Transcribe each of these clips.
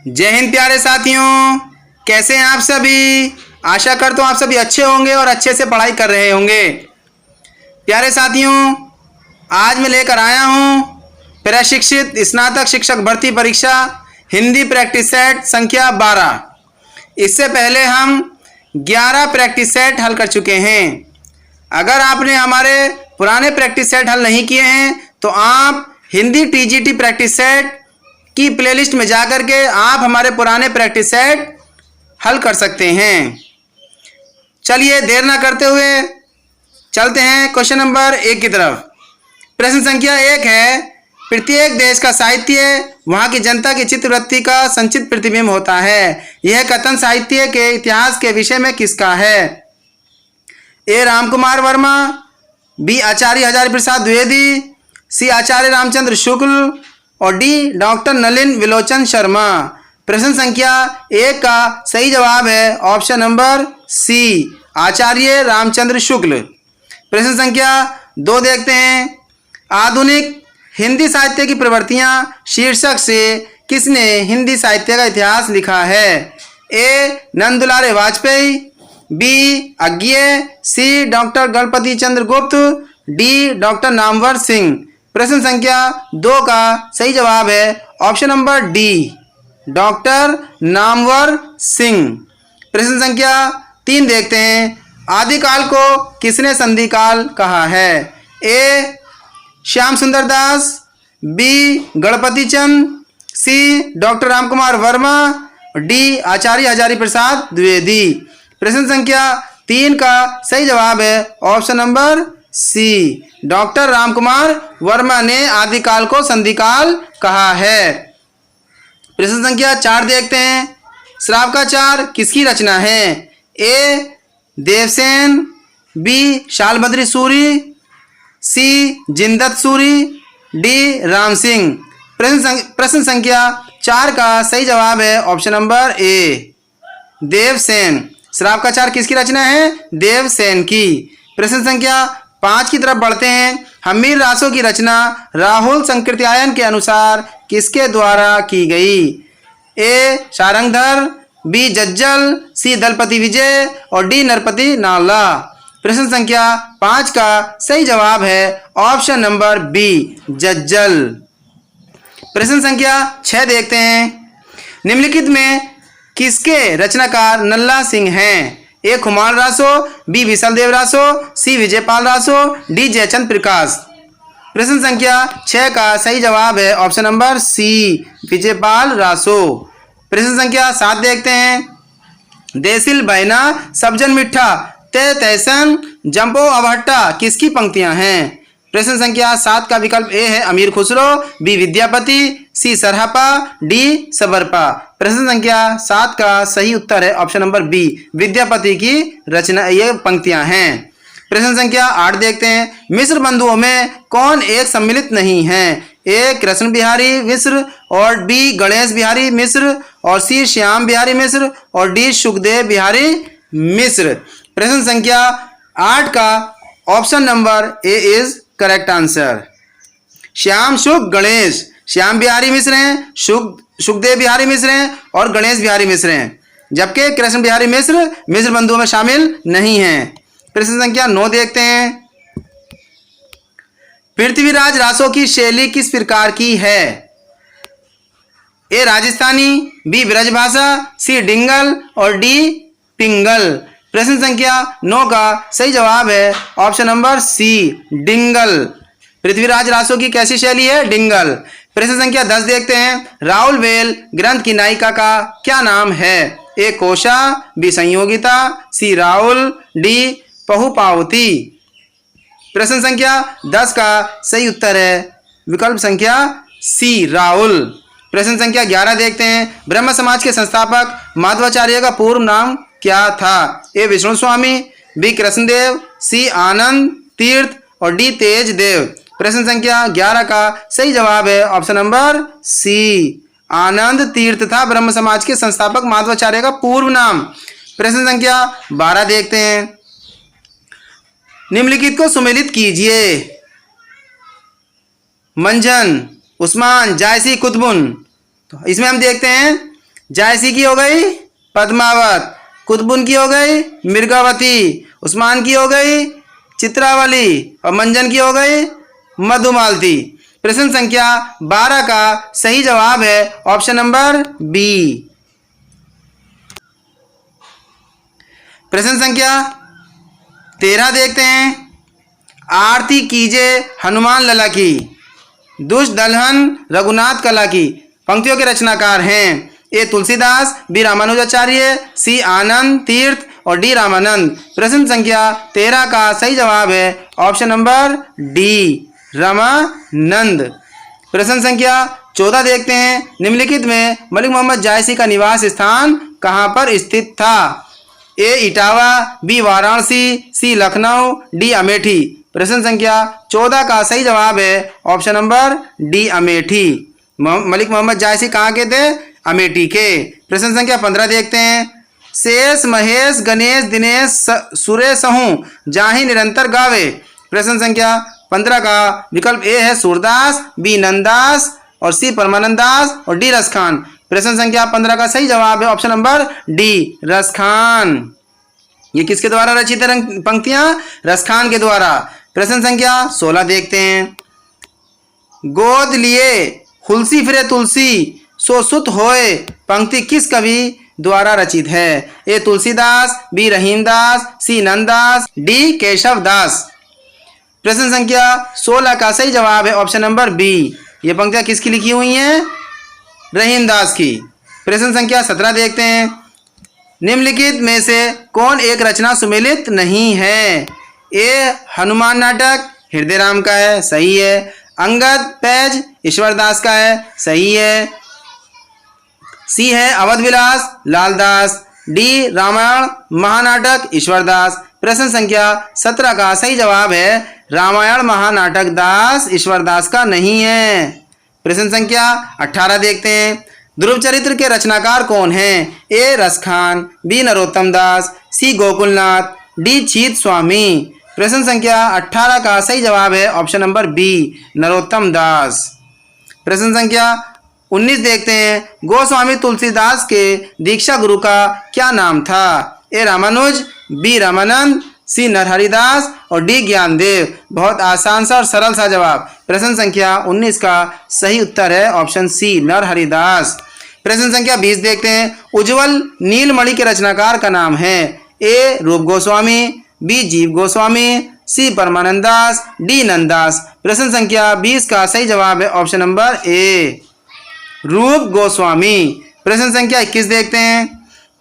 जय हिंद प्यारे साथियों, कैसे हैं आप सभी। आशा करता हूँ आप सभी अच्छे होंगे और अच्छे से पढ़ाई कर रहे होंगे। प्यारे साथियों, आज मैं लेकर आया हूँ प्रशिक्षित स्नातक शिक्षक भर्ती परीक्षा हिंदी प्रैक्टिस सेट संख्या 12। इससे पहले हम 11 प्रैक्टिस सेट हल कर चुके हैं। अगर आपने हमारे पुराने प्रैक्टिस सेट हल नहीं किए हैं तो आप हिंदी टीजीटी प्रैक्टिस सेट की प्लेलिस्ट में जाकर के आप हमारे पुराने प्रैक्टिस सेट हल कर सकते हैं। चलिए देर ना करते हुए चलते हैं क्वेश्चन नंबर 1 की तरफ। प्रश्न संख्या 1 है, प्रत्येक देश का साहित्य वहाँ की जनता की चित्तवृत्ति का संचित प्रतिबिंब होता है। यह कथन साहित्य के इतिहास के विषय में किसका है? ए रामकुमार वर्मा, बी आचार्य हजारी प्रसाद द्विवेदी, सी आचार्य रामचंद्र शुक्ल और डी डॉक्टर नलिन विलोचन शर्मा। प्रश्न संख्या 1 का सही जवाब है ऑप्शन नंबर सी, आचार्य रामचंद्र शुक्ल। प्रश्न संख्या 2 देखते हैं, आधुनिक हिंदी साहित्य की प्रवृत्तियां शीर्षक से किसने हिंदी साहित्य का इतिहास लिखा है? ए नंदुलारे वाजपेयी, बी अज्ञेय, सी डॉक्टर गणपति चंद्र गुप्त, डी डॉक्टर नामवर सिंह। प्रश्न संख्या 2 का सही जवाब है option number D, doctor Namvar Singh. प्रश्न संख्या 3 देखते हैं, आदिकाल को किसने संधिकाल कहा है? A Shyam Sundar Das, B Ganpati Chand, C doctor Ramkumar Verma, D Acharya Hazari Prasad Dwivedi. प्रश्न संख्या 3 का सही जवाब है option number C, doctor Ramkumar Verma ने आदिकाल को संधिकाल कहा है। प्रश्न संख्या 4 देखते हैं, श्रावकाचार किसकी रचना है? ए देवसेन, बी शालभद्री सूरी, सी जिनदत्त सूरी, डी राम सिंह। प्रश्न संख्या 4 का सही जवाब है ऑप्शन नंबर ए, देवसेन। श्रावकाचार किसकी रचना है? देवसेन की। प्रश्न संख्या 5 की तरफ बढ़ते हैं, हमीर रासों की रचना राहुल संकृत्यायन के अनुसार किसके द्वारा की गई? ए सारंगधर, बी जज्जल, सी दलपति विजय और डी नरपति नाला। प्रश्न संख्या 5 का सही जवाब है ऑप्शन नंबर बी, जज्जल। प्रश्न संख्या 6 देखते हैं, निम्नलिखित में किसके रचनाकार नल्ला सिंह हैं? A Khumar Raso, B Visaldev Raso, C Vijaypal Raso, D Jaichand Prakash. प्रश्न संख्या 6 का सही जवाब है option number C, Vijaypal Raso. प्रश्न संख्या 7 देखते हैं, देसिल बैना सब्जन मिठा ते तैसन जंपो अभट्टा किसकी पंक्तियां हैं? प्रश्न संख्या 7 का विकल्प ए है अमीर खुसरो, बी विद्यापति, सी सरहपा, डी सबरपा। प्रश्न संख्या 7 का सही उत्तर है ऑप्शन नंबर बी, विद्यापति की रचना ये पंक्तियां हैं। प्रश्न संख्या 8 देखते हैं, मिस्र बंधुओं में कौन एक सम्मिलित नहीं है? ए कृष्ण बिहारी मिश्र और बी गणेश बिहारी मिश्र और सी श्याम बिहारी मिश्र और डी सुखदेव बिहारी मिश्र। प्रश्न संख्या 8 का option number A is correct answer. Shyam सुख गणेश, श्याम बिहारी मिश्र हैं, सुखदेव बिहारी मिश्र हैं और गणेश बिहारी मिश्र हैं, जबकि कृष्ण बिहारी मिश्र मिश्र बंधुओं में शामिल नहीं हैं। प्रश्न संख्या 9 देखते हैं, पृथ्वीराज रासो की शैली किस प्रकार की है? ए राजस्थानी, बी ब्रजभाषा, सी डिंगल और डी पिंगल। प्रश्न संख्या 9 का सही जवाब है option number C, Dingal. Prithviraj Raso की कैसी शैली है? डिंगल। प्रश्न संख्या 10 देखते हैं, राहुल वेल ग्रंथ की नायिका का क्या नाम है? ए कोशा, बी संयोगिता, सी राहुल, डी पहुपावती। प्रश्न संख्या 10 का सही उत्तर है विकल्प संख्या सी, राहुल। प्रश्न संख्या 11 देखते हैं, ब्रह्म समाज के संस्थापक माधवाचार्य का पूर्व नाम क्या था? ए विष्णु स्वामी, बी कृष्णदेव, सी आनंद तीर्थ और डी तेज देव। प्रश्न संख्या 11 का सही जवाब है ऑप्शन नंबर सी, आनंद तीर्थ था ब्रह्म समाज के संस्थापक माधवाचार्य का पूर्व नाम। प्रश्न संख्या 12 देखते हैं, निम्नलिखित को सुमेलित कीजिए। मंझन, उस्मान, जायसी, कुतुबुन। तो इसमें हम देखते हैं जायसी की हो गई पद्मावत, कुतुबुन की हो गई मृगावती, उस्मान की हो गई चित्रावली और मंजन की हो गई मधुमालती। प्रश्न संख्या 12 का सही जवाब है ऑप्शन नंबर बी। प्रश्न संख्या 13 देखते हैं। आरती कीजे हनुमान लला की, दुष्ट दलहन रघुनाथ कला की। पंक्तियों के रचनाकार हैं ए तुलसीदास, बी रामानुजाचार्य, सी आनंद तीर्थ और डी रामानंद। प्रश्न संख्या 13 का सही जवाब है ऑप्शन नंबर डी रामानंद। प्रश्न संख्या 14 देखते हैं। निम्नलिखित में मलिक मोहम्मद जायसी का निवास स्थान कहां पर स्थित था? A Etawah, B Varanasi, C Lucknow, D Amethi. प्रश्न संख्या 14 का सही जवाब है option number D Amethi. Malik Mohammad Jayasi कहाँ के थे? अमेठी के। प्रश्न संख्या 15 देखते हैं। शेष महेश गणेश दिनेश सुरेश हूँ जाहि निरंतर गावे। प्रश्न संख्या 15 का विकल्प ए है सूरदास, बी नंददास और सी परमानंद दास और डी रसखान। प्रश्न संख्या 15 का सही जवाब है ऑप्शन नंबर डी रसखान। ये किसके द्वारा रचित है पंक्तियां? रसखान के द्वारा। प्रश्न संख्या 16 देखते हैं। गोद लिए हुलसी फिरे तुलसी सो सुत होए पंक्ति किस कवि द्वारा रचित है? ए तुलसीदास, बी रहीमदास, सी नंददास, डी केशव दास। प्रश्न संख्या 16 का सही जवाब है ऑप्शन नंबर बी। ये पंक्तियां किसकी लिखी हुई हैं? रहीमदास की। प्रश्न संख्या 17 देखते हैं। निम्नलिखित में से कौन एक रचना सुमेलित नहीं है? ए हनुमान नाटक हृदय राम का है, सही है। अंगद पैज ईश्वरदास का है, सही है। सी है अवध विलास लालदास, डी रामायण महानाटक ईश्वरदास। प्रश्न संख्या 17 का सही जवाब है रामायण महानाटक दास ईश्वरदास का नहीं है। प्रश्न संख्या 18 देखते हैं। ध्रुव चरित्र के रचनाकार कौन हैं? ए रसखान, बी नरोत्तम दास, सी गोकुलनाथ, डी चीत स्वामी। प्रश्न संख्या 18 का सही जवाब है ऑप्शन नंबर बी नरोत्तम दास। प्रश्न संख्या 19 देखते हैं। गोस्वामी तुलसीदास के दीक्षा गुरु का क्या नाम था? ए रामानुज, बी रामानंद, सी नरहरिदास और डी ज्ञानदेव। बहुत आसान सा और सरल सा जवाब। प्रश्न संख्या 19 का सही उत्तर है ऑप्शन सी नरहरिदास। प्रश्न संख्या 20 देखते हैं। उज्जवल नीलमणि के रचनाकार का नाम है? ए रूप गोस्वामी, बी जीव गोस्वामी, सी परमानंद दास, डी नंददास। प्रश्न संख्या 20 का सही जवाब है ऑप्शन नंबर ए रूप गोस्वामी। प्रश्न संख्या 21 देखते हैं।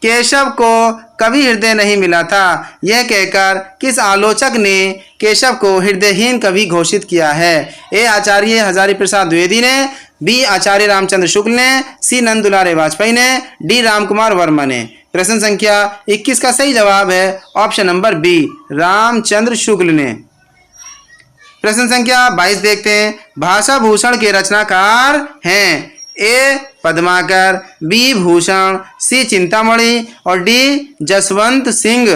केशव को कभी हृदय नहीं मिला था, यह कहकर किस आलोचक ने केशव को हृदयहीन कवि घोषित किया है? ए आचार्य हजारी प्रसाद द्विवेदी ने, बी आचार्य रामचंद्र शुक्ल ने, सी नंद दुलारे वाजपेयी ने, डी रामकुमार वर्मा ने। प्रश्न संख्या 21 का सही जवाब है option number B Ramchandra Shukla ने। प्रश्न संख्या 22 देखते हैं। भाषा भूषण के रचनाकार हैं? ए पद्माकर, बी भूषण, सी चिंतामणि और डी जसवंत सिंह।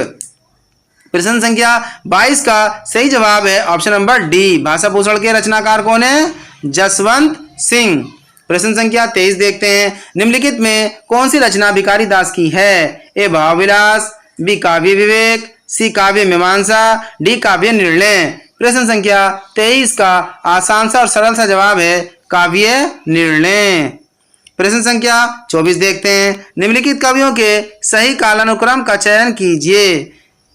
प्रश्न संख्या 22 का सही जवाब है ऑप्शन नंबर डी भाषा भूषण के रचनाकार कौन है? जसवंत सिंह। प्रश्न संख्या 23 देखते हैं। निम्नलिखित में कौन सी रचना भिखारी दास की है? ए भावविलास, बी काव्य विवेक, सी काव्य मीमांसा, डी काव्य निर्णय। प्रश्न संख्या 23 का आसान सा और सरल सा जवाब है काव्य निर्णय। प्रश्न संख्या 24 देखते हैं। निम्नलिखित कवियों के सही कालानुक्रम का चयन कीजिए।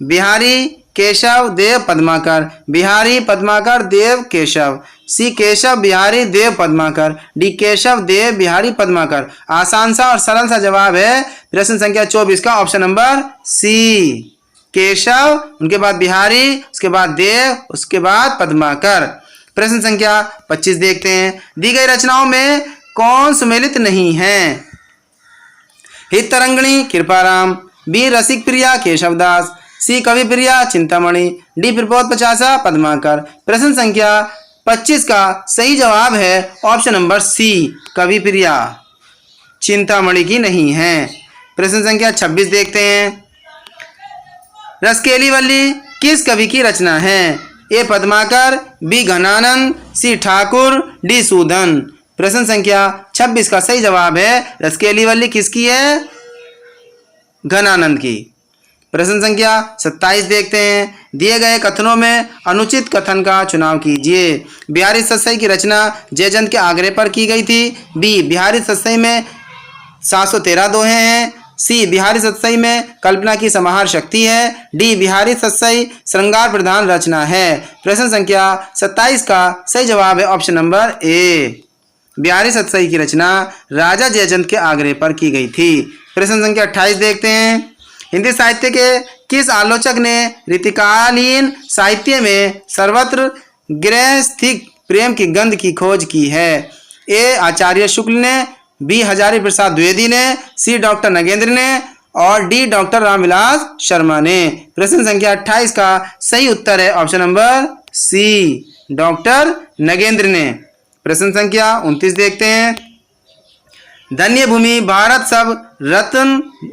बिहारी केशव देव पद्माकर, बिहारी पद्माकर देव केशव, सी केशव बिहारी देव पद्माकर, डी केशव देव बिहारी पद्माकर। आसान सा और सरल सा जवाब है प्रश्न संख्या 24 का ऑप्शन नंबर सी केशव, उनके बाद बिहारी, उसके बाद देव, उसके बाद पद्माकर। प्रश्न संख्या 25 देखते हैं। दी गई रचनाओं में कौन सुमेलित नहीं है? हित तरंगिणी कृपाराम, बी रसिक प्रिया केशवदास, सी कवि प्रिया चिंतामणि, डी प्रपोध पचासा पद्माकर। प्रश्न संख्या 25 का सही जवाब है ऑप्शन नंबर सी कवि प्रिया चिंतामणि की नहीं है। प्रश्न संख्या 26 देखते हैं। रसकेली वल्ली किस कवि की रचना है? ए पद्माकर, बी घनानंद, सी ठाकुर, डी सूदन। प्रश्न संख्या 26 का सही जवाब है रसकेली वल्ली किसकी है? घनानंद की। प्रश्न संख्या 27 देखते हैं। दिए गए कथनों में अनुचित कथन का चुनाव कीजिए। बिहारी सतसई की रचना जयचंद के आग्रह पर की गई थी। बी, बिहारी सतसई में 713 दोहे हैं। सी, बिहारी सतसई में कल्पना की समाहार शक्ति है। डी, बिहारी सतसई श्रृंगार प्रधान रचना है। प्रश्न संख्या 27 का सही जवाब है ऑप्शन नंबर ए। बिहारी सतसई की रचना राजा जयचंद के आग्रह पर की गई थी। प्रश्न संख्या 28 देखते हैं। हिंदी साहित्य के किस आलोचक ने रीतिकालीन साहित्य में सर्वत्र गृहस्थिक प्रेम की गंध की खोज की है? ए, आचार्य शुक्ल ने। बी, हजारी प्रसाद द्विवेदी ने। सी, डॉक्टर नगेंद्र ने। और डी, डॉक्टर रामविलास शर्मा ने। प्रश्न संख्या 28 का सही उत्तर है option number C, doctor Nagendra ने। प्रश्न संख्या 29 देखते हैं। धन्य भूमि भारत सब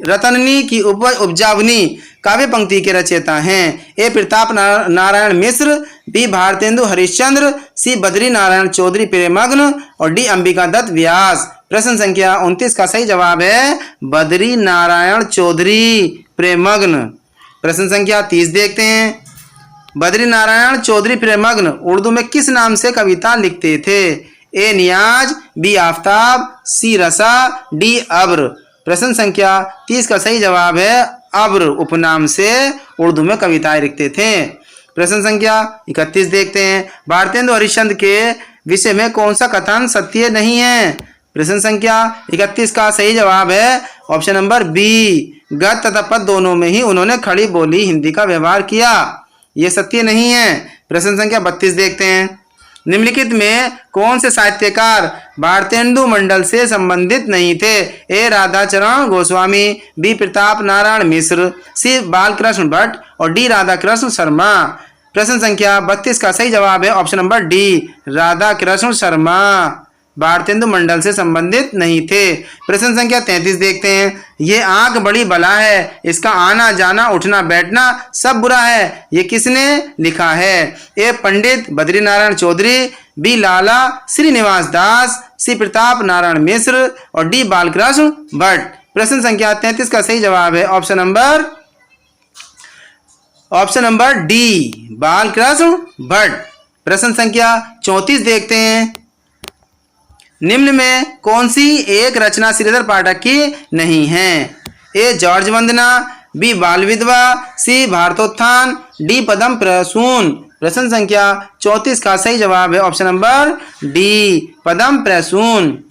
रतननी की उपजावनी काव्य पंक्ति के रचयिता हैं। ए, प्रताप नारायण मिश्र। बी, भारतेंदु हरिश्चंद्र। सी, बद्री नारायण चौधरी प्रेमग्न। और डी, अंबिका दत्त व्यास। प्रश्न संख्या 29 का सही जवाब है बद्री नारायण चौधरी प्रेमग्न। प्रश्न संख्या 30 देखते हैं। बद्री नारायण चौधरी प्रेमग्न उर्दू में किस नाम से कविता लिखते थे? ए, नियाज। बी, आफताब। सी, रसा। डी, अब्र। प्रश्न संख्या 30 का सही जवाब है अब्र उपनाम से उर्दू में कविताएं लिखते थे। प्रश्न संख्या 31 देखते हैं। भारतेंदु हरिश्चंद्र के विषय में कौन सा कथन सत्य नहीं है? प्रश्न संख्या 31 का सही जवाब है ऑप्शन नंबर बी, गद तथा पद दोनों में ही उन्होंने खड़ी बोली हिंदी का व्यवहार किया, ये सत्य नहीं है। प्रश्न संख्या 32 देखते हैं। निम्नलिखित में कौन से साहित्यकार भारतेंदु मंडल से संबंधित नहीं थे? ए, राधाचरण गोस्वामी। बी, प्रताप नारायण मिश्र। सी, बालकृष्ण भट्ट। और डी, राधाकृष्ण शर्मा। प्रश्न संख्या 32 का सही जवाब है option number D, Radhakrishna Sharma Bharatendu Mandal से संबंधित नहीं थे। प्रश्न संख्या 33 देखते हैं। ये आंख बड़ी बला है, इसका आना जाना उठना बैठना सब बुरा है, ये किसने लिखा है? ए, पंडित बद्रीनारायण चौधरी। बी, लाला श्रीनिवास दास। सी, प्रताप नारायण मिश्र। और डी, बालकृष्ण भट्ट। प्रश्न संख्या 33 का सही जवाब है option number D, Balkrishna Bhatt. प्रश्न संख्या 34 देखते हैं। निम्न में कौन सी एक रचना श्रीधर पाठक की नहीं है? ए, जॉर्ज वंदना। बी, बाल विधवा। सी, भारतोत्थान। डी, पद्म प्रसून। प्रश्न संख्या 34 का सही जवाब है ऑप्शन नंबर डी, पद्म प्रसून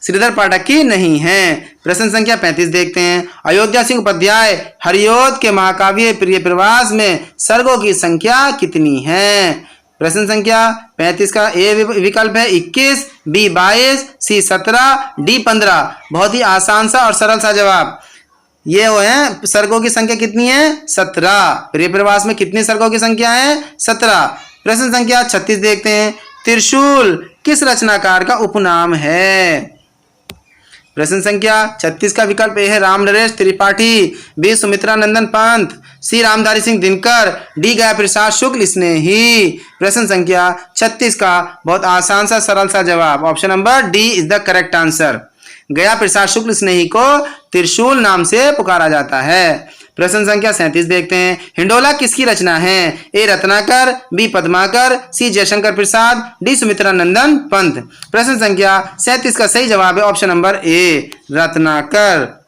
श्रीधर पाठक की नहीं है। प्रश्न संख्या 35 देखते हैं। अयोध्या सिंह उपाध्याय हरिओद के महाकाव्य प्रिय प्रवास में सर्गों की संख्या कितनी है? प्रश्न संख्या 35 का ए विकल्प है 21, बी 22, सी 17, डी 15। बहुत ही आसान सा और सरल सा जवाब ये वो है। सर्गों की संख्या कितनी है? 17। प्रिय प्रवास में कितनी सर्गों की संख्या है? 17। प्रश्न संख्या 36 देखते हैं। त्रिशूल किस रचनाकार का उपनाम है? प्रश्न संख्या 36 का विकल्प ए है राम नरेश त्रिपाठी। बी, सुमित्रा नंदन पंत। सी, रामधारी सिंह दिनकर। डी, गया प्रसाद शुक्ल स्नेही। प्रश्न संख्या 36 का बहुत आसान सा सरल सा जवाब option number D is the correct answer. गया प्रसाद शुक्ल स्नेही को त्रिशूल नाम से पुकारा जाता है। प्रश्न संख्या 37 देखते हैं। हिंडोला किसकी रचना है? ए, रत्नाकर। बी, पद्माकर। सी, जयशंकर प्रसाद। डी, सुमित्रा नंदन पंत। प्रश्न संख्या 37 का सही जवाब है ऑप्शन नंबर ए, रत्नाकर।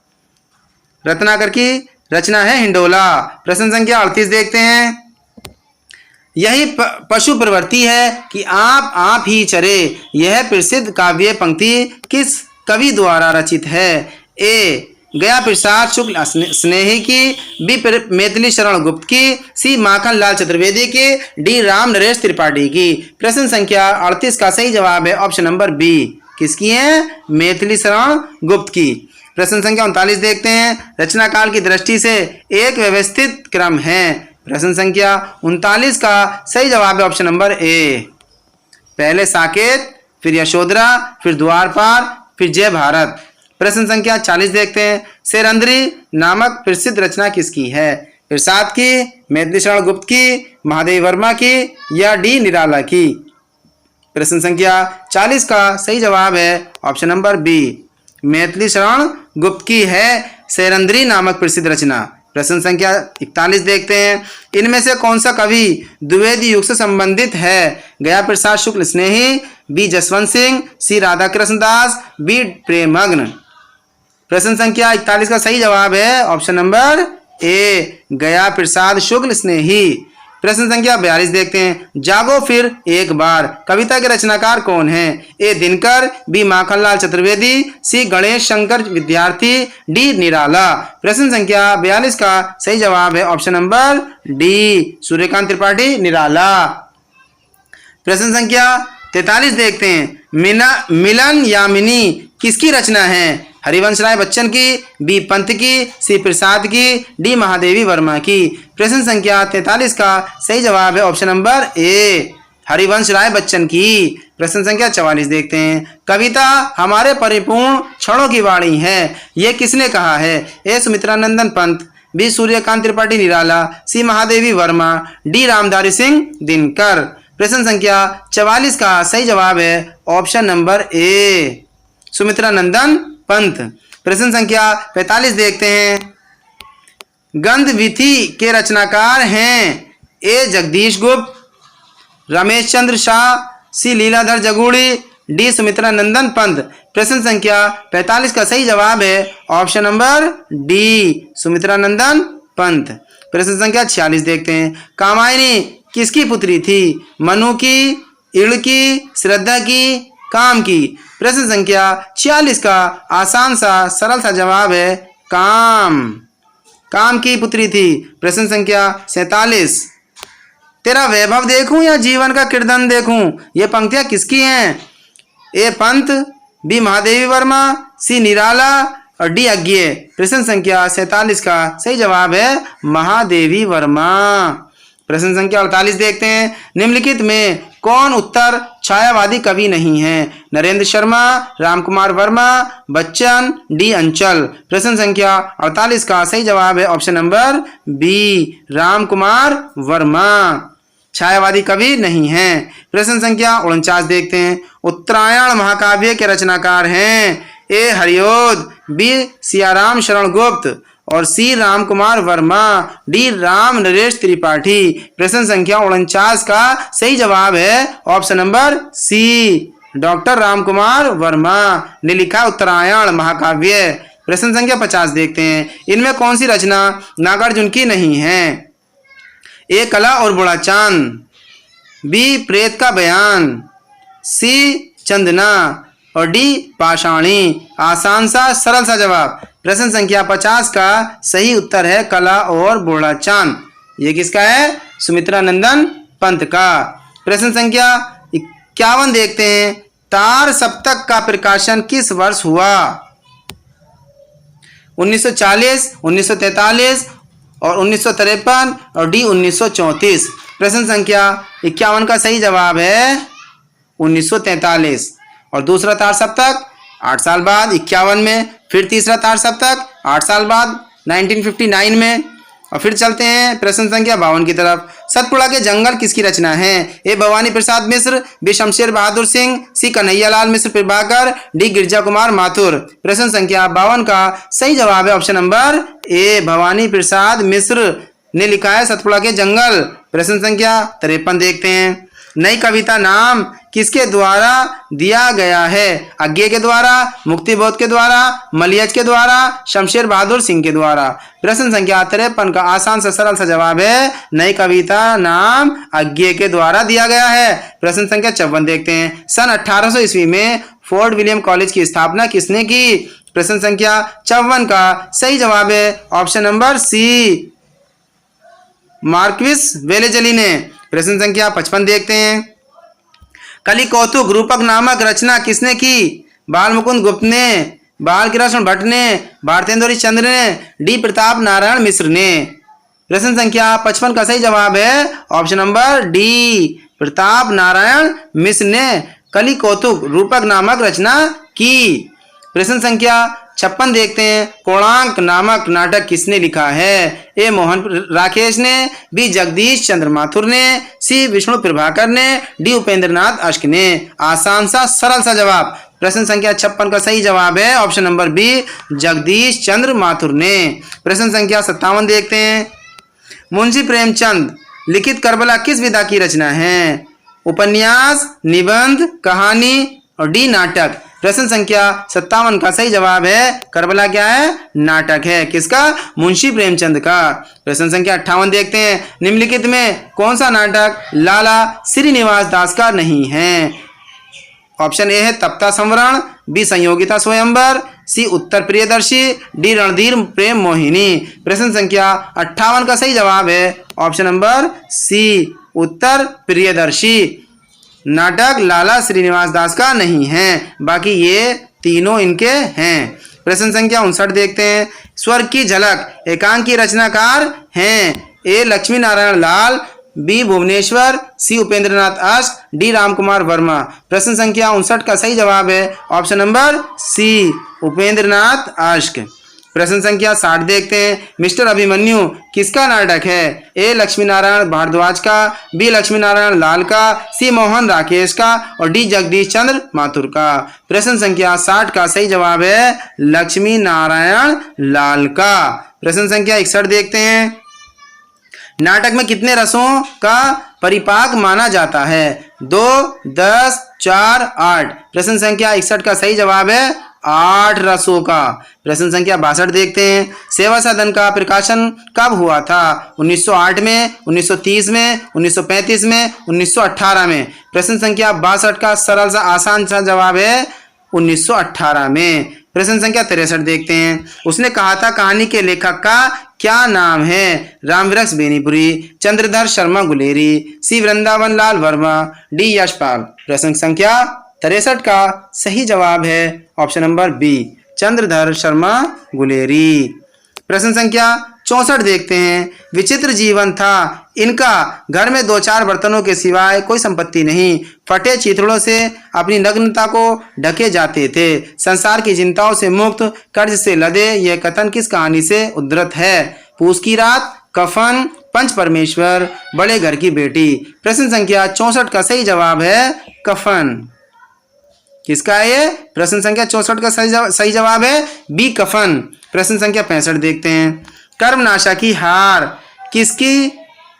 रत्नाकर की रचना है हिंडोला। प्रश्न संख्या 38 देखते हैं। यही पशु प्रवृत्ति है कि आप ही चरे, यह प्रसिद्ध काव्य पंक्ति किस कवि द्वारा रचित है? ए, गया प्रसाद शुक्ल स्नेही की। बी, मैथिली शरण गुप्त की। सी, माखन लाल चतुर्वेदी की। डी, राम नरेश त्रिपाठी की। प्रश्न संख्या 38 का सही जवाब है ऑप्शन नंबर बी, किसकी है? मैथिली शरण गुप्त की। प्रश्न संख्या 39 देखते हैं। रचना काल की दृष्टि से एक व्यवस्थित क्रम है। प्रश्न संख्या 39 का सही जवाब है ऑप्शन नंबर ए, पहले साकेत, फिर यशोधरा, फिर द्वारपाल, फिर जय भारत। प्रश्न संख्या 40 देखते हैं। शेरंद्री नामक प्रसिद्ध रचना किसकी है? इरशाद की, मैथिली शरण गुप्त की, महादेवी वर्मा की या डी, निराला की? प्रश्न संख्या 40 का सही जवाब है option number B, Maithili Sharan Gupt की है सैरंध्री नामक प्रसिद्ध रचना। प्रश्न संख्या 41 देखते हैं, इनमें से कौन सा कवि द्विवेदी युग से संबंधित है? गया प्रसाद शुक्ल स्नेही, बी जसवंत सिंह, सी राधाकृष्ण दास, बी प्रेमग्न। प्रश्न संख्या 41 का सही जवाब है ऑप्शन नंबर ए, गया प्रसाद शुक्ल स्नेही। प्रश्न संख्या 42 देखते हैं, जागो फिर एक बार कविता के रचनाकार कौन हैं? ए दिनकर, बी माखनलाल चतुर्वेदी, सी गणेश शंकर विद्यार्थी, डी निराला। प्रश्न संख्या 42 का सही जवाब है option number D, Suryakant Tripathi Nirala. प्रश्न संख्या 43 देखते हैं, मिलन यामिनी किसकी रचना है? हरिवंश राय बच्चन की, बी पंत की, सी प्रसाद की, डी महादेवी वर्मा की। प्रश्न संख्या 43 का सही जवाब है ऑप्शन नंबर ए, हरिवंश राय बच्चन की। प्रश्न संख्या 44 देखते हैं, कविता हमारे परिपूर्ण क्षणों की वाणी है, ये किसने कहा है? ए सुमित्रानंदन पंत, बी सूर्यकांत त्रिपाठी निराला, सी महादेवी वर्मा, डी रामधारी सिंह दिनकर। प्रश्न संख्या 44 का सही जवाब है ऑप्शन नंबर ए, सुमित्रानंदन पंत। प्रश्न संख्या 45 देखते हैं, गंध विधि के रचनाकार हैं? ए जगदीश गुप्त, रमेश चंद्र शाह, सी लीलाधर जगूड़ी, डी सुमित्रानंदन पंत। प्रश्न संख्या 45 का सही जवाब है option number D, Sumitranandan Pant. प्रश्न संख्या 46 देखते हैं, कामायनी किसकी पुत्री थी? मनु की, इड़ की, श्रद्धा की, काम की। प्रश्न संख्या 46 का आसान सा सरल सा जवाब है काम की पुत्री थी। प्रश्न संख्या 47, तेरा वैभव देखूं या जीवन का कीर्तन देखूं, ये पंक्तियां किसकी हैं? ए पंत, बी महादेवी वर्मा, सी निराला और डी अज्ञे। प्रश्न संख्या 47 का सही जवाब है महादेवी वर्मा। प्रश्न संख्या 48 देखते हैं, निम्नलिखित में कौन उत्तर छायावादी कवि नहीं है? नरेंद्र शर्मा, रामकुमार वर्मा, बच्चन, डी अंचल। प्रश्न संख्या 48 का सही जवाब है option number B, Ramkumar Verma, छायावादी कवि नहीं है। प्रश्न संख्या 49 देखते हैं, उत्तरायण महाकाव्य के रचनाकार हैं? ए हरिओद, बी सियाराम शरण गुप्त और सी राम कुमार वर्मा, डी राम नरेश त्रिपाठी। प्रश्न संख्या 49 का सही जवाब है option number C, doctor Ram Kumar Verma ने लिखा उत्तरायण महाकाव्य। प्रश्न संख्या 50 देखते हैं, इनमें कौन सी रचना नागार्जुन की नहीं है? ए कला और बुढ़ा चांद, बी प्रेत का बयान, सी चंदना और डी पाषाणी। आसान सा सरल सा जवाब। प्रश्न संख्या 50 का सही उत्तर है कला और बूढ़ा चांद। ये किसका है? सुमित्रानंदन पंत का। प्रश्न संख्या 51 देखते हैं, तार सप्तक का प्रकाशन किस वर्ष हुआ? 1940, 1943 और 1953 और डी 1934। प्रश्न संख्या 51 का सही जवाब है 1943 और दूसरा तार सप्तक 8 साल बाद 51 में, फिर तीसरा तार सप्तक 8 साल बाद 1959 में। और फिर चलते हैं प्रश्न संख्या 52 की तरफ। सतपुड़ा के जंगल किसकी रचना है? ए भवानी प्रसाद मिश्र, बी शमशेर बहादुर सिंह, सी कन्हैयालाल मिश्र प्रभाकर, डी गिरजा कुमार माथुर। प्रश्न संख्या 52 का सही जवाब है ऑप्शन नंबर ए, भवानी प्रसाद मिश्र ने लिखा है सतपुड़ा के जंगल। प्रश्न संख्या 53 देखते हैं, नई कविता नाम किसके द्वारा दिया गया है? अज्ञे के द्वारा, मुक्तिबोध के द्वारा, मलियज के द्वारा, शमशेर बहादुर सिंह के द्वारा। प्रश्न संख्या 53 का आसान सा सरल सा जवाब है नई कविता नाम अज्ञे के द्वारा दिया गया है। प्रश्न संख्या 54 देखते हैं, सन 1800 ईस्वी में फोर्ट विलियम कॉलेज की स्थापना किसने की? प्रश्न संख्या 54 का सही जवाब है option number C, Marquis Wellesley ने। प्रश्न संख्या 55 देखते हैं, कली कौतुक रूपक नामक रचना किसने की? बाल मुकुंद गुप्त ने, बाल कृष्ण भट्ट ने, भारतेंदु चंद्र ने, डी प्रताप नारायण मिश्र ने। प्रश्न संख्या 55 का सही जवाब है option number D, Pratap Narayan Mishra ने कली कौतुक रूपक नामक रचना की। प्रश्न संख्या 56 देखते हैं। कोणार्क नामक नाटक किसने लिखा है? ए मोहन राकेश ने, बी जगदीश चंद्र माथुर ने, सी विष्णु प्रभाकर ने, डी उपेंद्रनाथ अश्क ने। आसान सा सरल सा जवाब। प्रश्न संख्या 56 का सही जवाब है ऑप्शन नंबर बी, जगदीश चंद्र माथुर ने। प्रश्न संख्या 57 देखते हैं। मुंशी प्रेमचंद लिखित करबला किस विधा की रचना है? उपन्यास, निबंध, कहानी और डी नाटक। प्रश्न संख्या 57 का सही जवाब है करबला क्या है? नाटक है। किसका? मुंशी प्रेमचंद का। प्रश्न संख्या 58 देखते हैं। निम्नलिखित में कौन सा नाटक लाला श्रीनिवास दास का नहीं है? ऑप्शन ए है तप्ता संवरण, बी संयोगिता स्वयंवर, सी उत्तर प्रियदर्शी, डी रणधीर प्रेम मोहिनी। प्रश्न संख्या 58 का सही जवाब है ऑप्शन नंबर सी, उत्तर प्रियदर्शी। नाटक लाला श्रीनिवास दास का नहीं है, बाकी ये तीनों इनके हैं। प्रश्न संख्या 59 देखते हैं। स्वर्ग की झलक एकांक की रचनाकार हैं? ए लक्ष्मी नारायण लाल, बी भुवनेश्वर, सी उपेंद्रनाथ अश्क, डी रामकुमार वर्मा। प्रश्न संख्या 59 का सही जवाब है ऑप्शन नंबर सी, उपेंद्रनाथ अश्क। प्रश्न संख्या 60 देखते हैं। मिस्टर अभिमन्यु किसका नाटक है? ए लक्ष्मी नारायण भारद्वाज का, बी लक्ष्मी नारायण लाल का, सी मोहन राकेश का और डी जगदीश चंद्र माथुर का। प्रश्न संख्या 60 का सही जवाब है लक्ष्मी नारायण लाल का। प्रश्न संख्या 61 देखते हैं। नाटक में कितने रसों का परिपाक माना जाता है? 2, 10, 4, 8। प्रश्न संख्या 61 का सही जवाब है 8 रसों का। प्रश्न संख्या 62 देखते हैं। सेवा सदन का प्रकाशन कब हुआ था? 1908 में, 1930 में, 1935 में, 1918 में। प्रश्न संख्या 62 का सरल सा आसान सा जवाब है 1918 में। प्रश्न संख्या 63 देखते हैं। उसने कहा था कहानी के लेखक का क्या नाम है? Rambriksh Benipuri, Chandradhar Sharma Guleri, C Vrindavan Lal Verma, D Yashpal. प्रश्न संख्या 63 का सही जवाब है option number B, Chandradhar Sharma Guleri. प्रश्न संख्या 64 देखते हैं। विचित्र जीवन था इनका, घर में 2-4 बर्तनों के सिवाय कोई संपत्ति नहीं, फटे चिथड़ों से अपनी नग्नता को ढके जाते थे, संसार की चिंताओं से मुक्त, कर्ज से लदे। यह कथन किस कहानी से उद्धृत है? पूस की रात, कफन, पंच परमेश्वर, बड़े घर की बेटी। प्रश्न संख्या 64 का सही जवाब है कफन। किसका है ये? प्रश्न संख्या 64 का सही जवाब है बी, कफन। प्रश्न संख्या 65 देखते हैं। कर्मनाशा की हार किसकी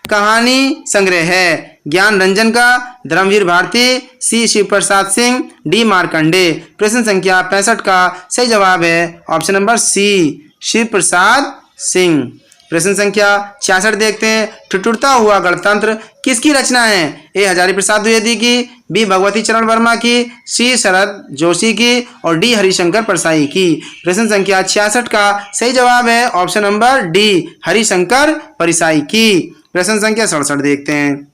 कहानी संग्रह है? ज्ञान रंजन का, धर्मवीर भारती, सी शिव प्रसाद सिंह, डी मार्कंडे। प्रश्न संख्या 65 का सही जवाब है ऑप्शन नंबर सी, शिव प्रसाद सिंह। प्रश्न संख्या 66 देखते हैं। ठिठुरता हुआ गणतंत्र किसकी रचना है? ए हजारी प्रसाद द्विवेदी की, बी भगवती चरण वर्मा की, सी शरद जोशी की और डी हरिशंकर परसाई की। प्रश्न संख्या 66 का सही जवाब है option number D, Harishankar Parsai की। प्रश्न संख्या 67 देखते हैं।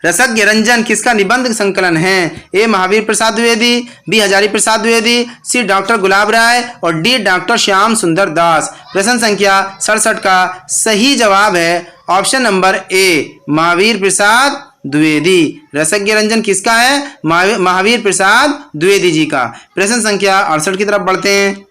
रसज्ञ रंजन किसका निबंध संकलन है? ए महावीर प्रसाद द्विवेदी, बी हजारी प्रसाद द्विवेदी, सी डॉक्टर गुलाब राय और डी डॉक्टर श्याम सुंदर दास। प्रश्न संख्या 67 का सही जवाब है ऑप्शन नंबर ए, महावीर प्रसाद द्विवेदी। रसज्ञ रंजन किसका है? महावीर प्रसाद द्विवेदी जी का। प्रश्न संख्या 68 की तरफ बढ़ते हैं।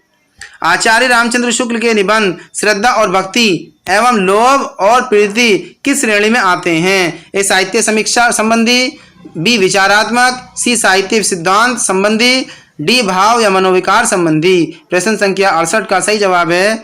आचार्य रामचंद्र शुक्ल के निबंध श्रद्धा और भक्ति एवं लोभ और प्रीति किस श्रेणी में आते हैं? ए साहित्य समीक्षा संबंधी, बी विचारात्मक, सी साहित्य सिद्धांत संबंधी, डी भाव या मनोविकार संबंधी। प्रश्न संख्या 68 का सही जवाब है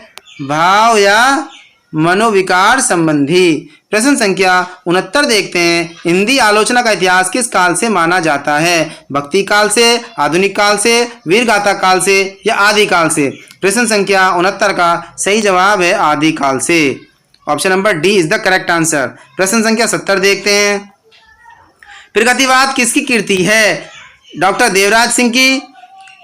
भाव या मनोविकार संबंधी। प्रश्न संख्या 69 देखते हैं। हिंदी आलोचना का इतिहास किस काल से माना जाता है? भक्ति काल से, आधुनिक काल से, वीरगाथा काल से या आदि काल से? प्रश्न संख्या 69 का सही जवाब है आदि काल से। Option number D is the correct answer. प्रश्न संख्या 70 देखते हैं। प्रगतिवाद किसकी कीर्ति है? डॉक्टर देवराज सिंह की,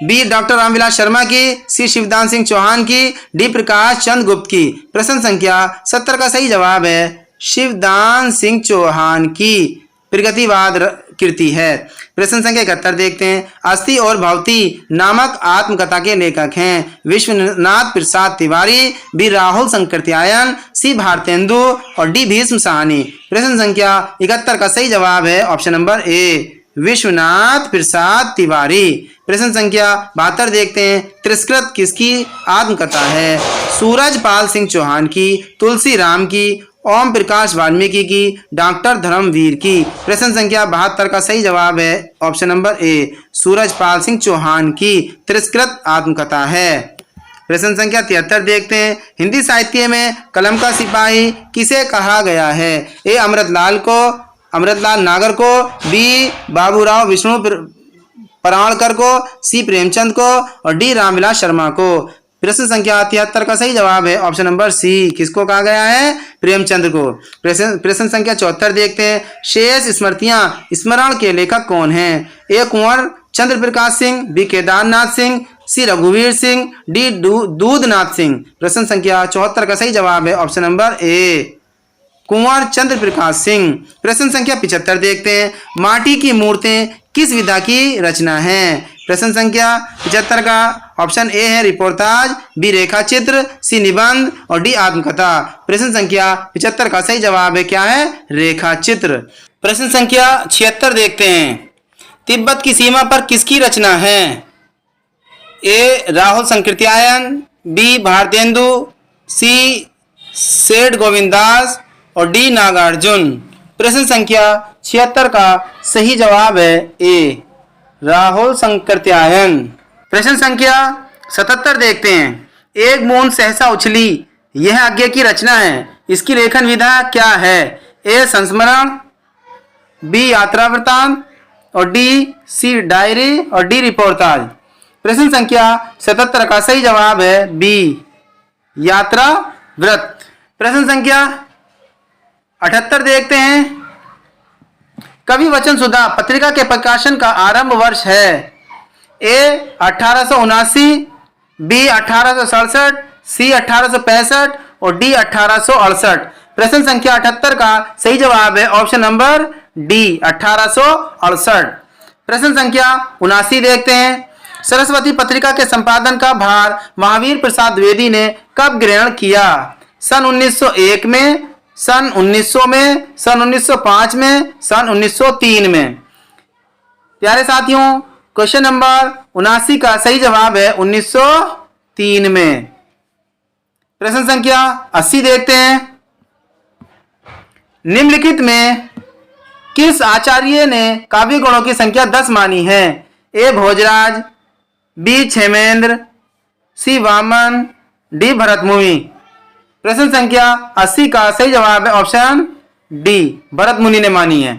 बी डॉक्टर रामविलास शर्मा की, सी शिवदान सिंह चौहान की, डी प्रकाश चंद गुप्त की। प्रश्न संख्या 70 का सही जवाब है शिवदान सिंह चौहान की प्रगतिवाद कीर्ति है। प्रश्न संख्या 71 देखते हैं। अस्थि और भवती नामक आत्मकथा के लेखक हैं? विश्वनाथ प्रसाद तिवारी, बी राहुल संकृत्यायन, सी भारतेंदु और डी भीष्म साहनी। प्रश्न संख्या 71 का सही जवाब है ऑप्शन नंबर ए, विश्वनाथ प्रसाद तिवारी। प्रश्न संख्या 72 देखते हैं। तिरस्कृत किसकी आत्मकथा है? सूरजपाल सिंह चौहान की, तुलसी राम की, ओम प्रकाश वाल्मीकि की, डॉक्टर धर्मवीर की। प्रश्न संख्या 72 का सही जवाब है option number A, Surajpal Singh Chauhan की तिरस्कृत आत्मकथा है। प्रश्न संख्या 73 देखते हैं। हिंदी साहित्य में कलम का सिपाही किसे कहा गया है? ए अमृतलाल नागर को, बी बाबूराव विष्णु पराणकर को, सी प्रेमचंद को और डी रामविलास शर्मा को। प्रश्न संख्या 73 का सही जवाब है ऑप्शन नंबर सी, किसको कहा गया है? प्रेमचंद को। प्रश्न संख्या 74 देखते हैं। शेष स्मृतियां स्मरण के लेखक कौन हैं? ए कुंवर चंद्र प्रकाश सिंह, बी केदारनाथ सिंह, सी रघुवीर सिंह, डी दूधनाथ सिंह। प्रश्न संख्या 74 का सही जवाब है ऑप्शन नंबर ए, कुंवर चंद्र प्रकाश सिंह। प्रश्न संख्या 75 देखते हैं। माटी की मूर्तें किस विधा की रचना है? प्रश्न संख्या 75 का ऑप्शन ए है रिपोर्टाज, बी रेखा चित्र, सी निबंध और डी आत्मकथा। प्रश्न संख्या 75 का सही जवाब है क्या है? रेखा चित्र। प्रश्न संख्या 76 देखते हैं। तिब्बत की सीमा पर किसकी रचना है? ए राहुल संकृत्यायन, बी भारतेंदु, सी सेठ गोविंदास और डी नागार्जुन। प्रश्न संख्या 76 का सही जवाब है ए, राहुल संकृत्यायन। प्रश्न संख्या 77 देखते हैं। एक बूंद सहसा उछली यह आज्ञा की रचना है, इसकी लेखन विधा क्या है? ए संस्मरण, बी यात्रा वृत्तांत और डी सी डायरी और डी रिपोर्टाज। प्रश्न संख्या 77 का सही जवाब है बी, यात्रा वृत्त। प्रश्न संख्या 78 देखते हैं। कवि वचन सुधा पत्रिका के प्रकाशन का आरंभ वर्ष है? ए 1879, बी 1867, सी 1865 और डी 1868। प्रश्न संख्या 78 का सही जवाब है ऑप्शन नंबर डी, 1868। प्रश्न संख्या 79 देखते हैं। सरस्वती पत्रिका के संपादन का भार महावीर प्रसाद द्विवेदी ने कब ग्रहण किया? सन 1901 में, सन 1900 में, सन 1905 में, सन 1903 में। प्यारे साथियों, क्वेश्चन नंबर 79 का सही जवाब है 1903 में। प्रश्न संख्या 80 देखते हैं। निम्नलिखित में किस आचार्य ने काव्य गुणों की संख्या 10 मानी है? ए भोजराज, बी क्षेमेंद्र, सी वामन, डी भरतमुनि। प्रश्न संख्या 80 का सही जवाब है ऑप्शन डी, भरतमुनि ने मानी है।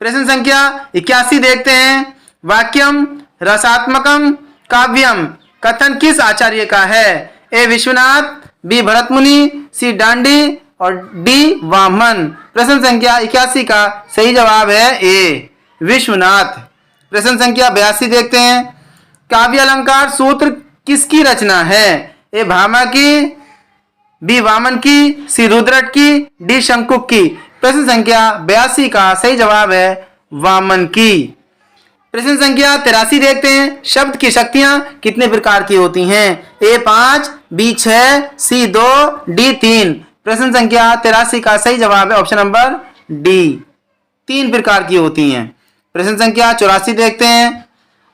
प्रश्न संख्या 81 देखते हैं। वाक्यम रसात्मकम काव्यम कथन किस आचार्य का है? ए विश्वनाथ, बी भरतमुनि, सी डांडी और डी वामन। प्रश्न संख्या 81 का सही जवाब है ए, विश्वनाथ। प्रश्न संख्या 82 देखते हैं। काव्य अलंकार सूत्र किसकी रचना है? ए भामा की, बी वामन की, सी रुद्रट की, डी शंकुक की। प्रश्न संख्या 82 का सही जवाब है वामन की। प्रश्न संख्या 83 देखते हैं। शब्द की शक्तियां कितने प्रकार की होती हैं? ए 5, बी 6, सी 2, डी 3। प्रश्न संख्या 83 का सही जवाब है ऑप्शन नंबर डी, 3 प्रकार की होती हैं। प्रश्न संख्या 84 देखते हैं।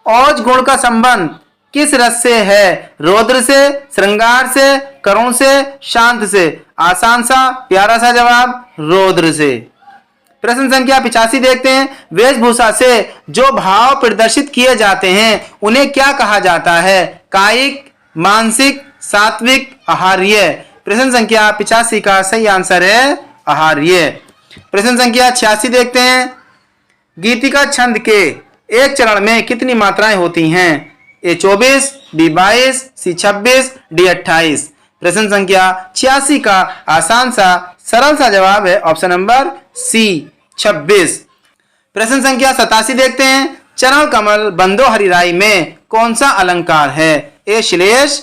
औज गुण का संबंध किस रस से है? रौद्र से, श्रृंगार से, करुण से, शांत से। आसान सा प्यारा सा जवाब रौद्र से। प्रश्न संख्या 85 देखते हैं। वेशभूषा से जो भाव प्रदर्शित किए जाते हैं उन्हें क्या कहा जाता है? कायिक, मानसिक, सात्विक, आहार्य। प्रश्न संख्या 85 का सही आंसर है आहार्य। प्रश्न संख्या 86 देखते हैं। गीतिका छंद के एक चरण में कितनी मात्राएं होती हैं? ए 24, बी 22, सी 26, डी 28। प्रश्न संख्या 86 का आसान सा सरल सा जवाब है ऑप्शन नंबर सी, 26। प्रश्न संख्या 87 देखते हैं। चरण कमल बंदो हरिराई में कौन सा अलंकार है? ए श्लेष,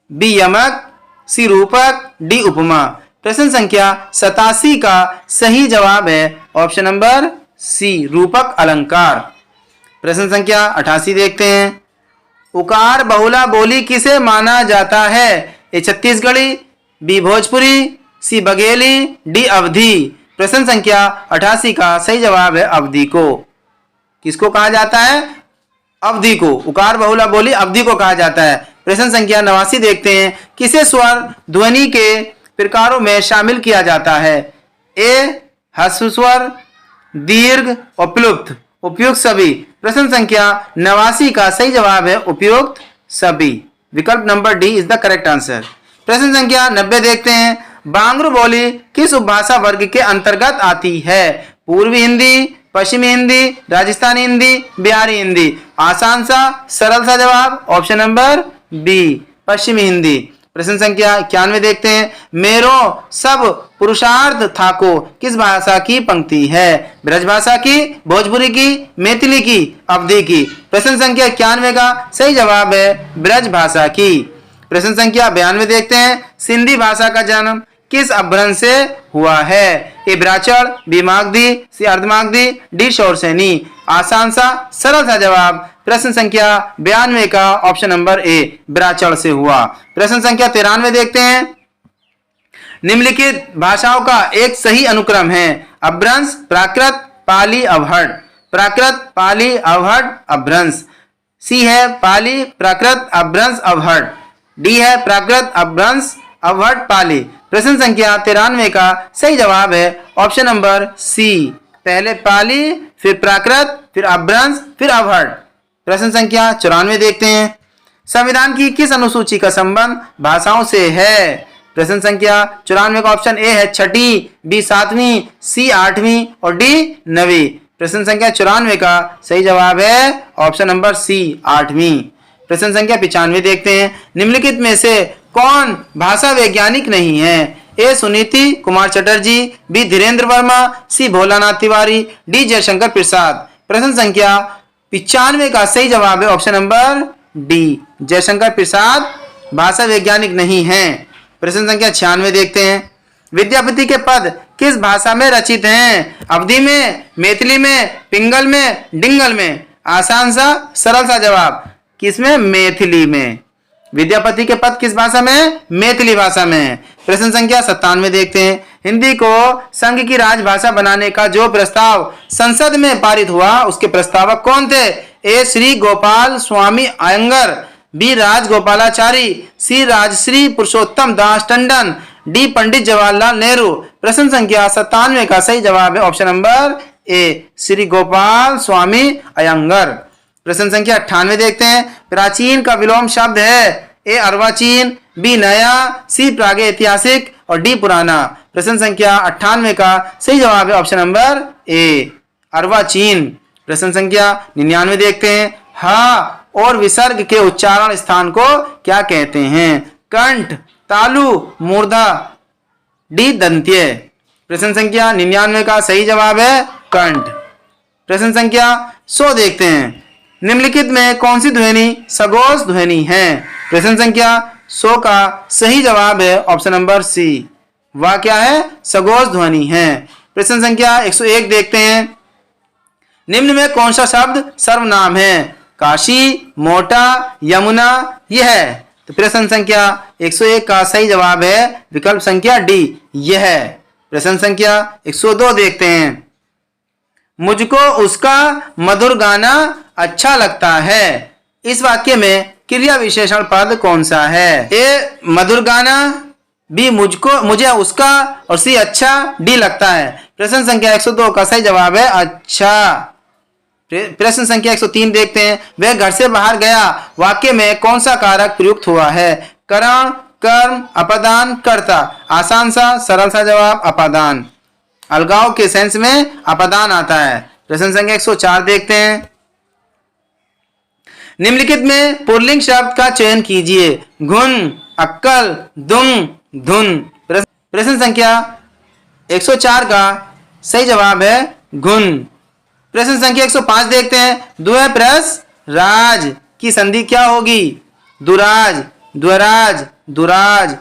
बी यमक, सी रूपक, डी उपमा। प्रश्न संख्या 87 का सही जवाब है ऑप्शन नंबर सी, रूपक अलंकार। प्रश्न संख्या 88 देखते हैं। उकार बहुला बोली किसे माना जाता है? ए छत्तीसगढ़ी, बी भोजपुरी, सी बघेली, डी अवधी। प्रश्न संख्या 88 का सही जवाब है अवधी को। किसको कहा जाता है? अवधि को। उकार बहुला बोली अवधि को कहा जाता है। प्रश्न संख्या 89 देखते हैं, किसे स्वर ध्वनि के प्रकारों में शामिल किया जाता है? ए ह्रस्व स्वर, दीर्घ और प्लुप्त। उपयुक्त सभी। प्रश्न संख्या 89 का सही जवाब है उपयुक्त सभी। विकल्प number D is the correct answer. प्रश्न संख्या 90 देखते हैं, बांग्रू बोली किस उपभाषा वर्ग के अंतर्गत आती है? पूर्वी हिंदी, पश्चिमी हिंदी, राजस्थानी हिंदी, बिहारी हिंदी। आसान सा सरल सा जवाब ऑप्शन नंबर बी, पश्चिमी हिंदी। प्रश्न संख्या 91 देखते हैं, मेरो सब पुरुषार्थ थाको किस भाषा की पंक्ति है? ब्रजभाषा की, भोजपुरी की, मैथिली की, अवधी की। प्रश्न संख्या 91 का सही जवाब है ब्रजभाषा की। प्रश्न संख्या 92 देखते हैं, सिंधी भाषा का जन्म किस अपभ्रंश से हुआ है? ए ब्राचड़, बी मागधी, सी अर्धमागधी, डी शौरसेनी। आसान सा सरल सा जवाब प्रश्न संख्या 92 का ऑप्शन नंबर ए, ब्राचड़ से हुआ। प्रश्न संख्या 93 देखते हैं, निम्नलिखित भाषाओं का एक सही अनुक्रम है? अपभ्रंश, प्राकृत, पाली, अवहट। प्राकृत, पाली, अवहट, अपभ्रंश। सी है पाली, प्राकृत, अपभ्रंश, अवहट। डी है प्राकृत, अपभ्रंश, अवहट, पाली। प्रश्न संख्या 93 का सही जवाब है ऑप्शन नंबर सी, पहले पाली, फिर प्राकृत, फिर अपभ्रंश, फिर अवहट। प्रश्न संख्या 94 देखते हैं, संविधान की किस अनुसूची का संबंध भाषाओं से है? प्रश्न संख्या 94 का ऑप्शन ए है छठी, बी 7वीं, सी 8वीं और डी 9वीं। प्रश्न संख्या 94 का सही जवाब है ऑप्शन नंबर सी, 8वीं। प्रश्न संख्या 95 देखते हैं, निम्नलिखित में से कौन भाषा वैज्ञानिक नहीं है? ए सुनीति कुमार चटर्जी, बी धीरेन्द्र वर्मा, सी भोलानाथ तिवारी, डी जयशंकर प्रसाद। प्रश्न संख्या 95 का सही जवाब है option number D, Jaishankar Prasad भाषा वैज्ञानिक नहीं है। प्रश्न संख्या 96 देखते हैं, विद्यापति के पद किस भाषा में रचित हैं? अवधी में, मैथिली में, पिंगल में, डिंगल में। आसान सा सरल सा जवाब किसमें? मैथिली में। विद्यापति के पद किस भाषा में? मैथिली भाषा में। प्रश्न संख्या 97 देखते हैं, हिंदी को संघ की राजभाषा बनाने का जो प्रस्ताव संसद में पारित हुआ उसके प्रस्तावक कौन थे? A Shri Gopal Swami Ayyangar, B Rajagopalachari, C Rajshri Purushottam Das Tandon, D Pandit Jawaharlal Nehru. प्रश्न संख्या 97 का सही जवाब है option number A, Shri Gopal Swami Ayyangar. प्रश्न संख्या 98 देखते हैं, प्राचीन का विलोम शब्द है? ए अर्वाचीन, बी नया, सी प्रागैतिहासिक और डी पुराना। प्रश्न संख्या 98 का सही जवाब है ऑप्शन नंबर ए, अर्वाचीन। प्रश्न संख्या 99 देखते हैं, हा और विसर्ग के उच्चारण स्थान को क्या कहते हैं? कंठ, तालु, मूर्धा, डी दंत्य। प्रश्न संख्या 99 का सही जवाब है कंठ। प्रश्न संख्या 100 देखते हैं, निम्नलिखित में कौन सी ध्वनि सघोष ध्वनि है? प्रश्न संख्या 100 का सही जवाब है ऑप्शन नंबर सी, वह क्या है? सघोष ध्वनि है। प्रश्न संख्या 101 देखते हैं, निम्न में कौन सा शब्द सर्वनाम है? काशी, मोटा, यमुना, यह। तो प्रश्न संख्या 101 का सही जवाब है विकल्प संख्या डी, यह। प्रश्न संख्या 102 देखते हैं, मुझको उसका मधुर गाना अच्छा लगता है। इस वाक्य में क्रिया विशेषण पद कौन सा है? ए मधुर गाना, बी मुझको, मुझे उसका और सी अच्छा, डी लगता है। प्रश्न संख्या 102 का सही जवाब है अच्छा। प्रश्न संख्या 103 देखते हैं, वह घर से बाहर गया वाक्य में कौन सा कारक प्रयुक्त हुआ है? करण, कर्म, अपादान, कर्ता। आसान सा सरल सा जवाब अपादान। अलगाव के सेंस में अपादान आता है। प्रश्न संख्या 104 देखते हैं, निम्नलिखित में पुल्लिंग शब्द का चयन कीजिए। घुन, अक्कल, दुम, धुन। प्रश्न संख्या 104 का सही जवाब है घुन। प्रश्न संख्या 105 देखते हैं, द्वयप्रस राज की संधि क्या होगी? दुराज, द्वराज, दुराज,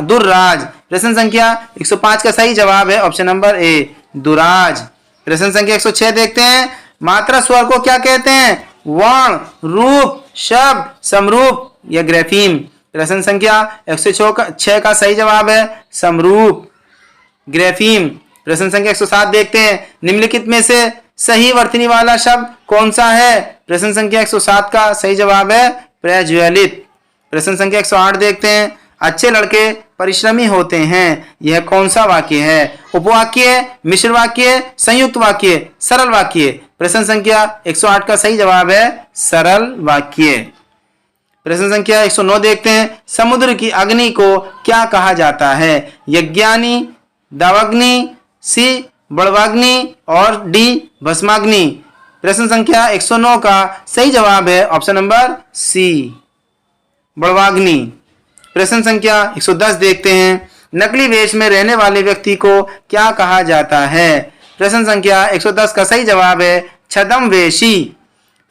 दुर्राज। प्रश्न संख्या 105 का सही जवाब है ऑप्शन नंबर ए, दुराज। प्रश्न संख्या 106 देखते हैं, मात्रा स्वर को क्या कहते हैं? वर्ण, रूप, शब्द, समरूप या ग्रेफीम। प्रश्न संख्या 106 का सही जवाब है समरूप, ग्रेफीम। प्रश्न संख्या 107 देखते हैं, निम्नलिखित में से सही वर्तनी वाला शब्द कौन सा है? प्रश्न संख्या 107 का सही जवाब है प्रज्वलित। प्रश्न संख्या 108 देखते हैं। अच्छे लड़के परिश्रमी होते हैं, यह कौन सा वाक्य है? उपवाक्य, मिश्र वाक्य, संयुक्त वाक्य, सरल वाक्य। प्रश्न संख्या 108 का सही जवाब है सरल वाक्य। प्रश्न संख्या 109 देखते हैं। समुद्र की अग्नि को क्या कहा जाता है? यज्ञाग्नि, दावाग्नि, सी बड़वाग्नि और डी भस्माग्नि। प्रश्न संख्या 109 का सही जवाब है ऑप्शन नंबर सी बड़वाग्नि। प्रश्न संख्या 110 देखते हैं। नकली वेश में रहने वाले व्यक्ति को क्या कहा जाता है? प्रश्न संख्या 110 का सही जवाब है छद्मवेशी।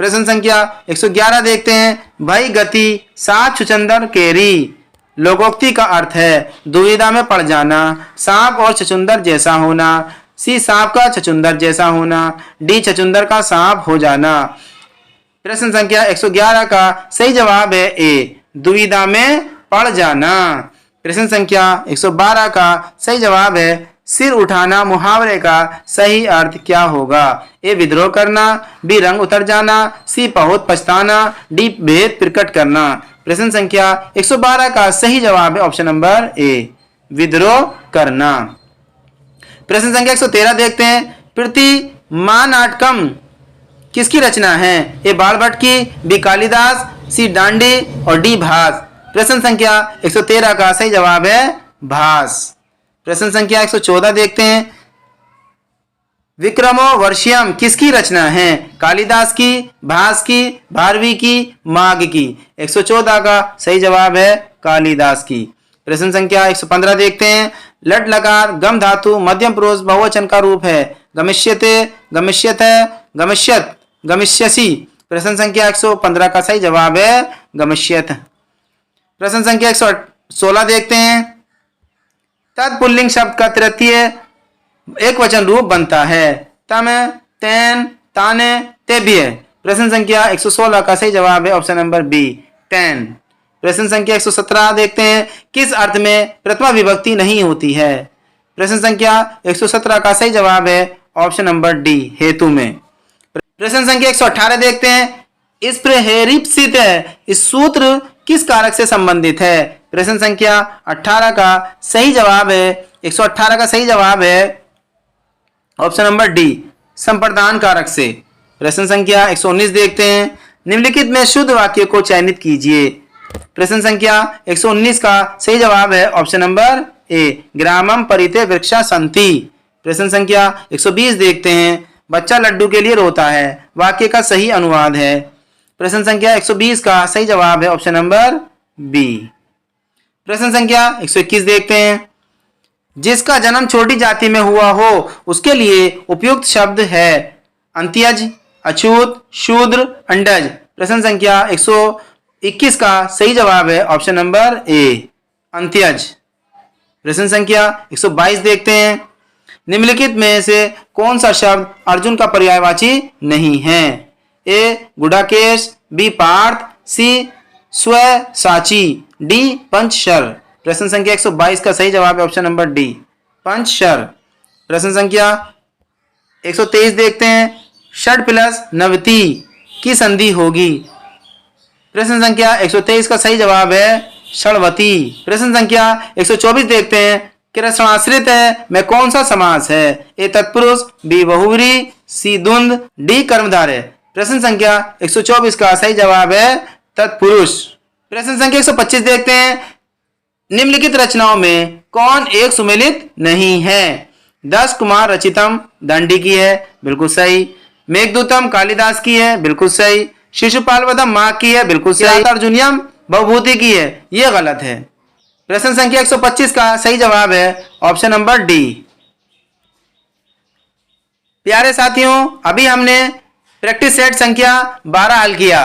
प्रश्न संख्या 111 देखते हैं। भई गति सात छुचंदर केरी। लोकोक्ति का अर्थ है दुविधा में पड़ जाना, सांप और छछुंदर जैसा होना, सी सांप का छछुंदर जैसा होना, डी छछुंदर का सांप हो जाना। प्रश्न संख्या 111 का सही जवाब है ए दुविधा में पड़ जाना। प्रश्न संख्या 112 का सही जवाब है सिर उठाना। मुहावरे का सही अर्थ क्या होगा? ए विद्रोह करना, बी रंग उतर जाना, सी बहुत पछताना, डी भेद प्रकट करना। प्रश्न संख्या 112 का सही जवाब है ऑप्शन नंबर ए विद्रोह करना। प्रश्न संख्या 113 देखते हैं। प्रतिमानाटकम किसकी रचना है? ए बाणभट्ट की, बी कालिदास, सी डांडी और डी भास। प्रश्न संख्या 113 का सही जवाब है भास। प्रश्न संख्या 114 देखते हैं। विक्रमो वर्षियम किसकी रचना है? कालिदास की, भास की, भारवी की, माघ की। 114 का सही जवाब है कालिदास की। प्रश्न संख्या 115 देखते हैं। लट लकार गम धातु मध्यम पुरुष बहुवचन का रूप है। गमिष्यते, गमिष्यत, गमिष्यत, गमिष्यसि। प्रश्न संख्या 115 का सही जवाब है गमिष्यत। प्रश्न संख्या 116 देखते हैं। तत्पुल्लिंग शब्द का तृतीय एक वचन रूप बनता है। तम, तेन, ताने, तेभ्य। प्रश्न संख्या 116 का सही जवाब है ऑप्शन नंबर बी तेन। प्रश्न संख्या 117 देखते हैं। किस अर्थ में प्रथमा विभक्ति नहीं होती है? प्रश्न संख्या 117 का सही जवाब है ऑप्शन नंबर डी हेतु में। प्रश्न संख्या 118 देखते हैं। इस प्रेरिप्सित इस सूत्र किस कारक से संबंधित है? प्रश्न संख्या 18 का सही जवाब है 118 का सही जवाब है ऑप्शन नंबर डी संप्रदान कारक से। प्रश्न संख्या 119 देखते हैं। निम्नलिखित में शुद्ध वाक्य को चयनित कीजिए। प्रश्न संख्या 119 का सही जवाब है ऑप्शन नंबर ए ग्रामम परिते वृक्षा संति। प्रश्न संख्या 120 देखते हैं। बच्चा लड्डू के लिए रोता है, वाक्य का सही अनुवाद है। प्रश्न संख्या 120 का सही जवाब है ऑप्शन नंबर बी। प्रश्न संख्या 121 देखते हैं। जिसका जन्म छोटी जाति में हुआ हो उसके लिए उपयुक्त शब्द है अंत्यज, अछूत, शूद्र, अंडज। प्रश्न संख्या 121 का सही जवाब है ऑप्शन नंबर ए अंत्यज। प्रश्न संख्या 122 देखते हैं। निम्नलिखित में से कौन सा शब्द अर्जुन का पर्यायवाची नहीं है? ए गुडाकेश, बी पार्थ, सी स्व साची, डी पंचशर। प्रश्न संख्या 122 का सही जवाब है ऑप्शन नंबर डी पंचशर। प्रश्न संख्या 123 देखते हैं। षड प्लस नवती की संधि होगी। प्रश्न संख्या 123 का सही जवाब है षड़वती। प्रश्न संख्या 124 देखते हैं। कृष्णाश्रित में कौन सा समास है? ए तत्पुरुष, बी बहुव्रीहि, सी द्वंद्व, डी कर्मधारय। प्रश्न संख्या 124 का सही जवाब है तत्पुरुष। प्रश्न संख्या 125 देखते हैं। निम्नलिखित रचनाओं में कौन एक सुमेलित नहीं है? 10 कुमार रचितम दंडी की है, बिल्कुल सही। मेघदूतम कालिदास की है, बिल्कुल सही। शिशुपाल वधम माँ की है, बिल्कुल सही। अर्जुनियम बहुभूति की है, यह गलत है। प्रश्न संख्या 125 का सही जवाब है ऑप्शन नंबर डी। प्यारे साथियों, अभी हमने प्रैक्टिस सेट संख्या 12 हल किया।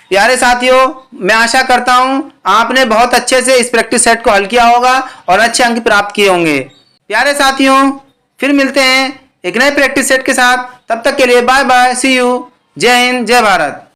प्यारे साथियों, मैं आशा करता हूं आपने बहुत अच्छे से इस प्रैक्टिस सेट को हल किया होगा और अच्छे अंक प्राप्त किए होंगे। प्यारे साथियों, फिर मिलते हैं एक नए प्रैक्टिस सेट के साथ। तब तक के लिए बाय बाय, सी यू, जय हिंद, जय भारत।